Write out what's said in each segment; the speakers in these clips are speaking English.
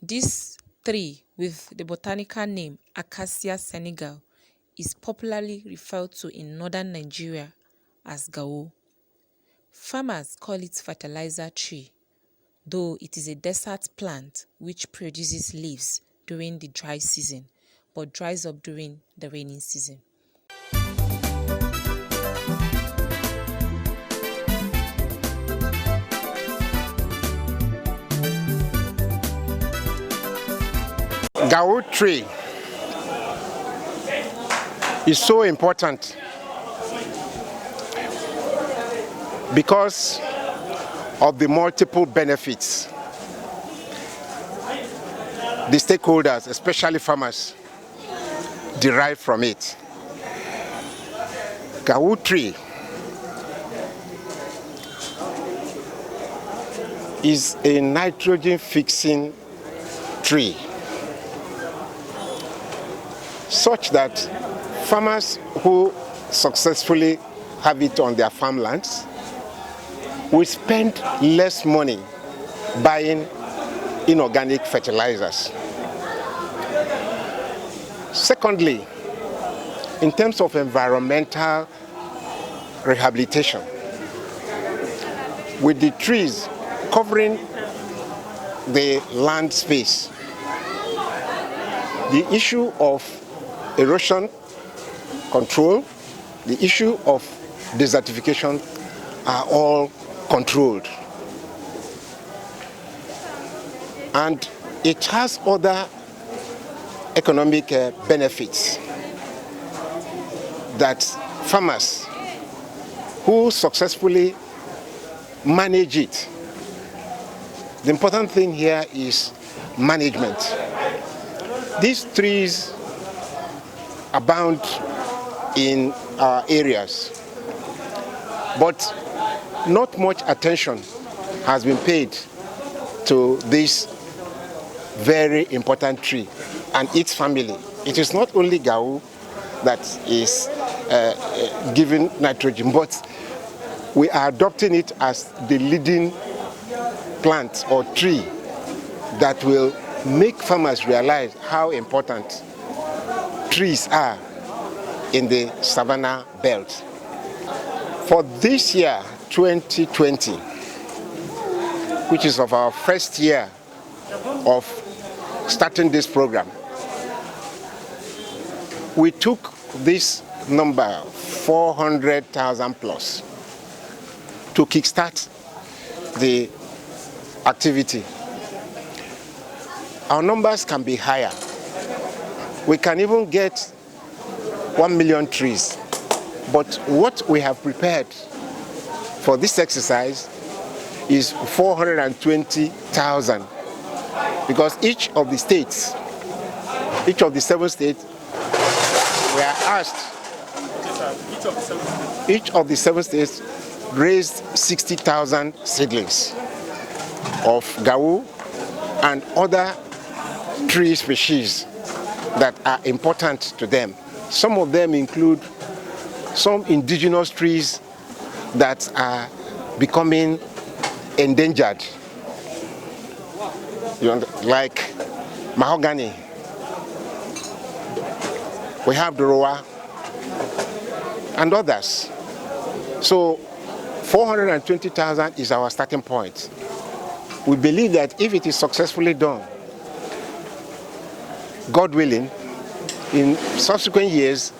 This tree, with the botanical name Acacia senegal, is popularly referred to in northern Nigeria as Gao. Farmers call it fertilizer tree, though it is a desert plant which produces leaves during the dry season but dries up during the rainy season. Gao tree is so important because of the multiple benefits the stakeholders, especially farmers, derive from it. Gao tree is a nitrogen fixing tree, such that farmers who successfully have it on their farmlands will spend less money buying inorganic fertilizers. Secondly, in terms of environmental rehabilitation, with the trees covering the land space, the issue of erosion control, the issue of desertification are all controlled. And it has other economic benefits that farmers who successfully manage it. The important thing here is management. These trees abound in our areas, but not much attention has been paid to this very important tree and its family. It is not only Gao that is giving nitrogen, but we are adopting it as the leading plant or tree that will make farmers realize how important trees are in the savanna belt. For this year, 2020, which is of our first year of starting this program, we took this number 400,000 plus to kickstart the activity. Our numbers can be higher. We can even get 1 million trees. But what we have prepared for this exercise is 420,000, because each of the 7 states, we are asked, each of the 7 states raised 60,000 seedlings of Gao and other tree species that are important to them. Some of them include some indigenous trees that are becoming endangered, like mahogany. We have the Roa and others. So 420,000 is our starting point. We believe that if it is successfully done, God willing, in subsequent years,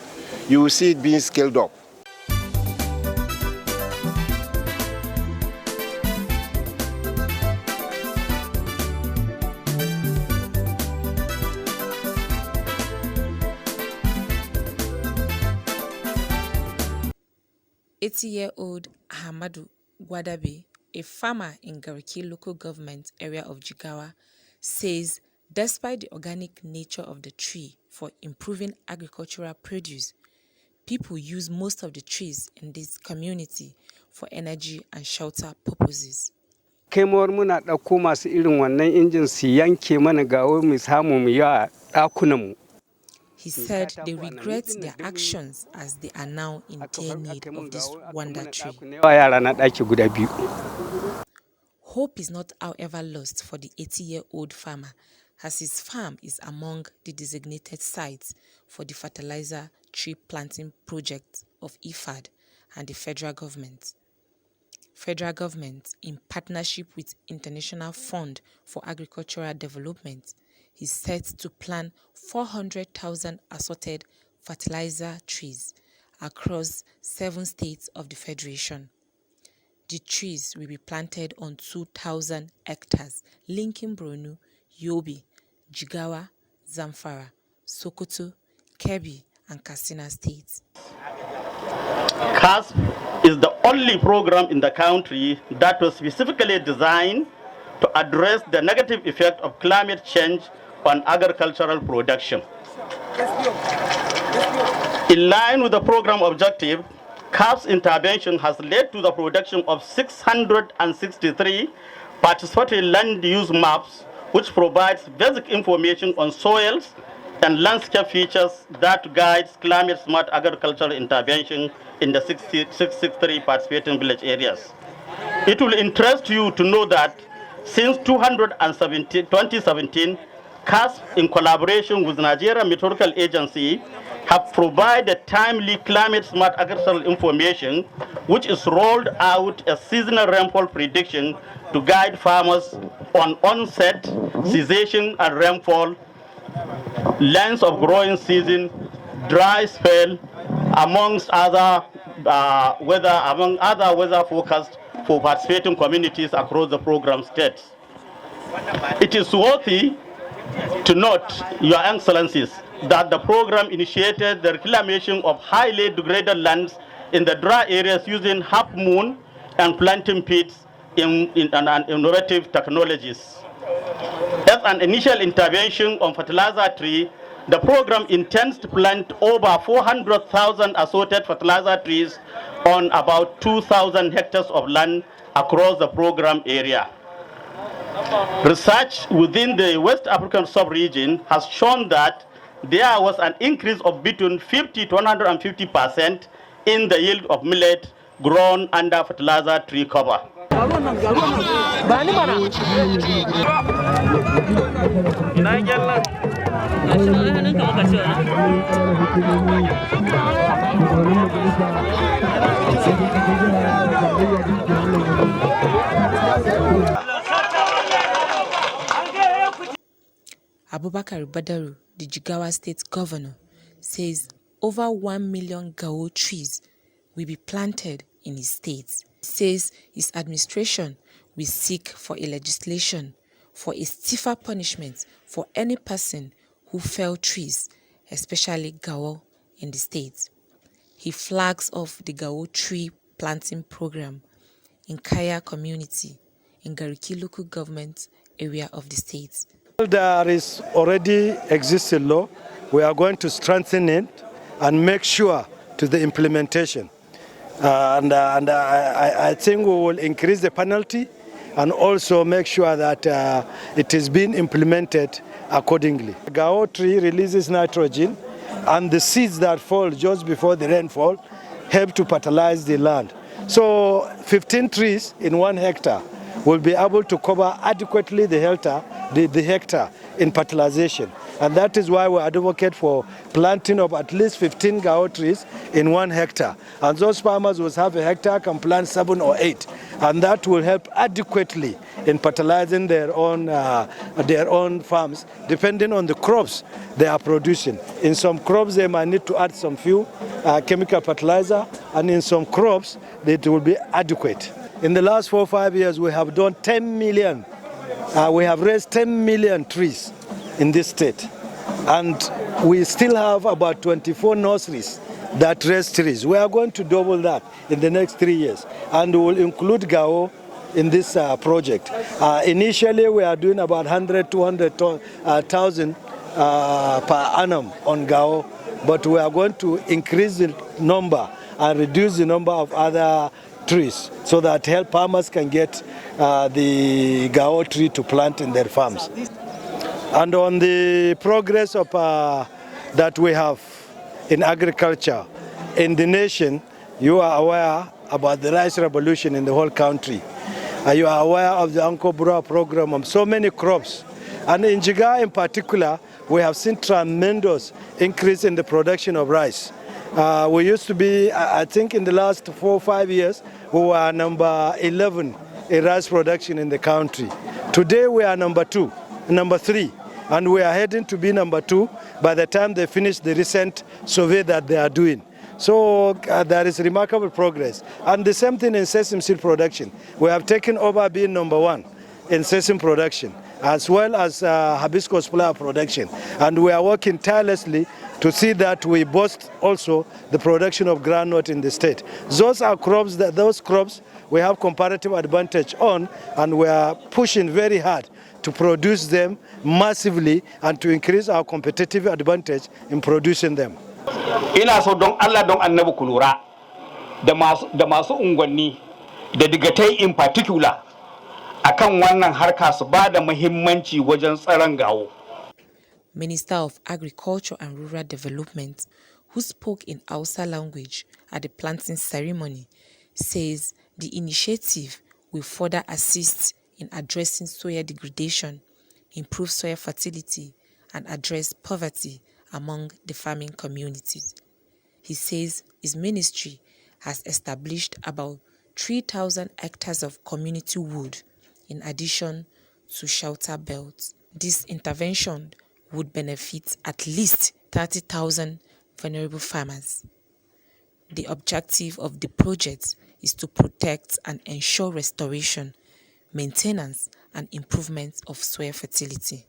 you will see it being scaled up. Eighty-year-old Ahmadu Gwadabe, a farmer in Gariki local government area of Jigawa, says despite the organic nature of the tree for improving agricultural produce, people use most of the trees in this community for energy and shelter purposes. Kemawar muna ɗauko masu irin wannan injin su yanke mana gawo mu samu mu yi a ɗakunanmu. He said they regret their actions as they are now in dire need of this wonder tree. Hope is not, however, lost for the 80-year-old farmer as his farm is among the designated sites for the fertilizer tree planting project of IFAD and the federal government. Federal government, in partnership with International Fund for Agricultural Development, is set to plant 400,000 assorted fertilizer trees across 7 states of the Federation. The trees will be planted on 2,000 hectares, linking Borno, Yobe, Jigawa, Zamfara, Sokoto, Kebbi, and Katsina states. CASP is the only program in the country that was specifically designed to address the negative effect of climate change on agricultural production. In line with the program objective, CASP's intervention has led to the production of 663 participatory land use maps, which provides basic information on soils and landscape features that guides climate-smart agricultural intervention in the 663 participating village areas. It will interest you to know that since 2017, CASP, in collaboration with Nigeria Meteorological Agency, have provided timely climate-smart agricultural information, which is rolled out as seasonal rainfall prediction to guide farmers on onset, cessation, and rainfall, length of growing season, dry spell, among other weather forecasts for participating communities across the program states. It is worthy to note, Your Excellencies, that the program initiated the reclamation of highly degraded lands in the dry areas using half-moon and planting pits in innovative technologies. As an initial intervention on fertilizer tree, the program intends to plant over 400,000 assorted fertilizer trees on about 2,000 hectares of land across the program area. Research within the West African sub-region has shown that there was an increase of between 50 to 150% in the yield of millet grown under fertilizer tree cover. Abubakar Badaru, the Jigawa State Governor, says over 1 million Gao trees will be planted in his state. He says his administration will seek for a legislation for a stiffer punishment for any person who fell trees, especially Gao, in the state. He flags off the Gao tree planting program in Kaya community in Gariki local government area of the state. There is already existing law. We are going to strengthen it and make sure to the implementation. I think we will increase the penalty and also make sure that it is being implemented accordingly. Gao tree releases nitrogen, and the seeds that fall just before the rainfall help to fertilize the land. So 15 trees in 1 hectare will be able to cover adequately the hectare in fertilization. And that is why we advocate for planting of at least 15 Gao trees in 1 hectare. And those farmers who have a hectare can plant 7 or 8. And that will help adequately in fertilizing their own farms, depending on the crops they are producing. In some crops, they might need to add some few chemical fertilizer, and in some crops, it will be adequate. In the last 4 or 5 years, we have done 10 million. We have raised 10 million trees in this state. And we still have about 24 nurseries that raise trees. We are going to double that in the next 3 years. And we will include Gao in this project. Initially, we are doing about 100, 200,000 per annum on Gao. But we are going to increase the number and reduce the number of other trees so that farmers can get the Gao tree to plant in their farms. And on the progress of that we have in agriculture in the nation, you are aware about the rice revolution in the whole country. You are aware of the Uncle Bro program of so many crops And in Jigawa in particular, we have seen tremendous increase in the production of rice. We used to be, I think in the last 4 or 5 years, we were number 11 in rice production in the country. Today we are number 3, and we are heading to be number 2 by the time they finish the recent survey that they are doing. So there is remarkable progress. And the same thing in sesame seed production. We have taken over being number 1 in sesame production, as well as hibiscus flower production. And we are working tirelessly to see that we boost also the production of groundnut in the state. Those are crops we have comparative advantage on, and we are pushing very hard to produce them massively and to increase our competitive advantage in producing them. Ina so don Allah don Annabi ku lura da masu unguwanni da digatai in particular akan wannan harka su ba da muhimmanci wajen tsaron gawo. Minister of Agriculture and Rural Development, who spoke in Hausa language at the planting ceremony, says the initiative will further assist in addressing soil degradation, improve soil fertility, and address poverty among the farming communities. He says his ministry has established about 3,000 hectares of community wood in addition to shelter belts. This intervention would benefit at least 30,000 vulnerable farmers. The objective of the project is to protect and ensure restoration, maintenance, and improvement of soil fertility.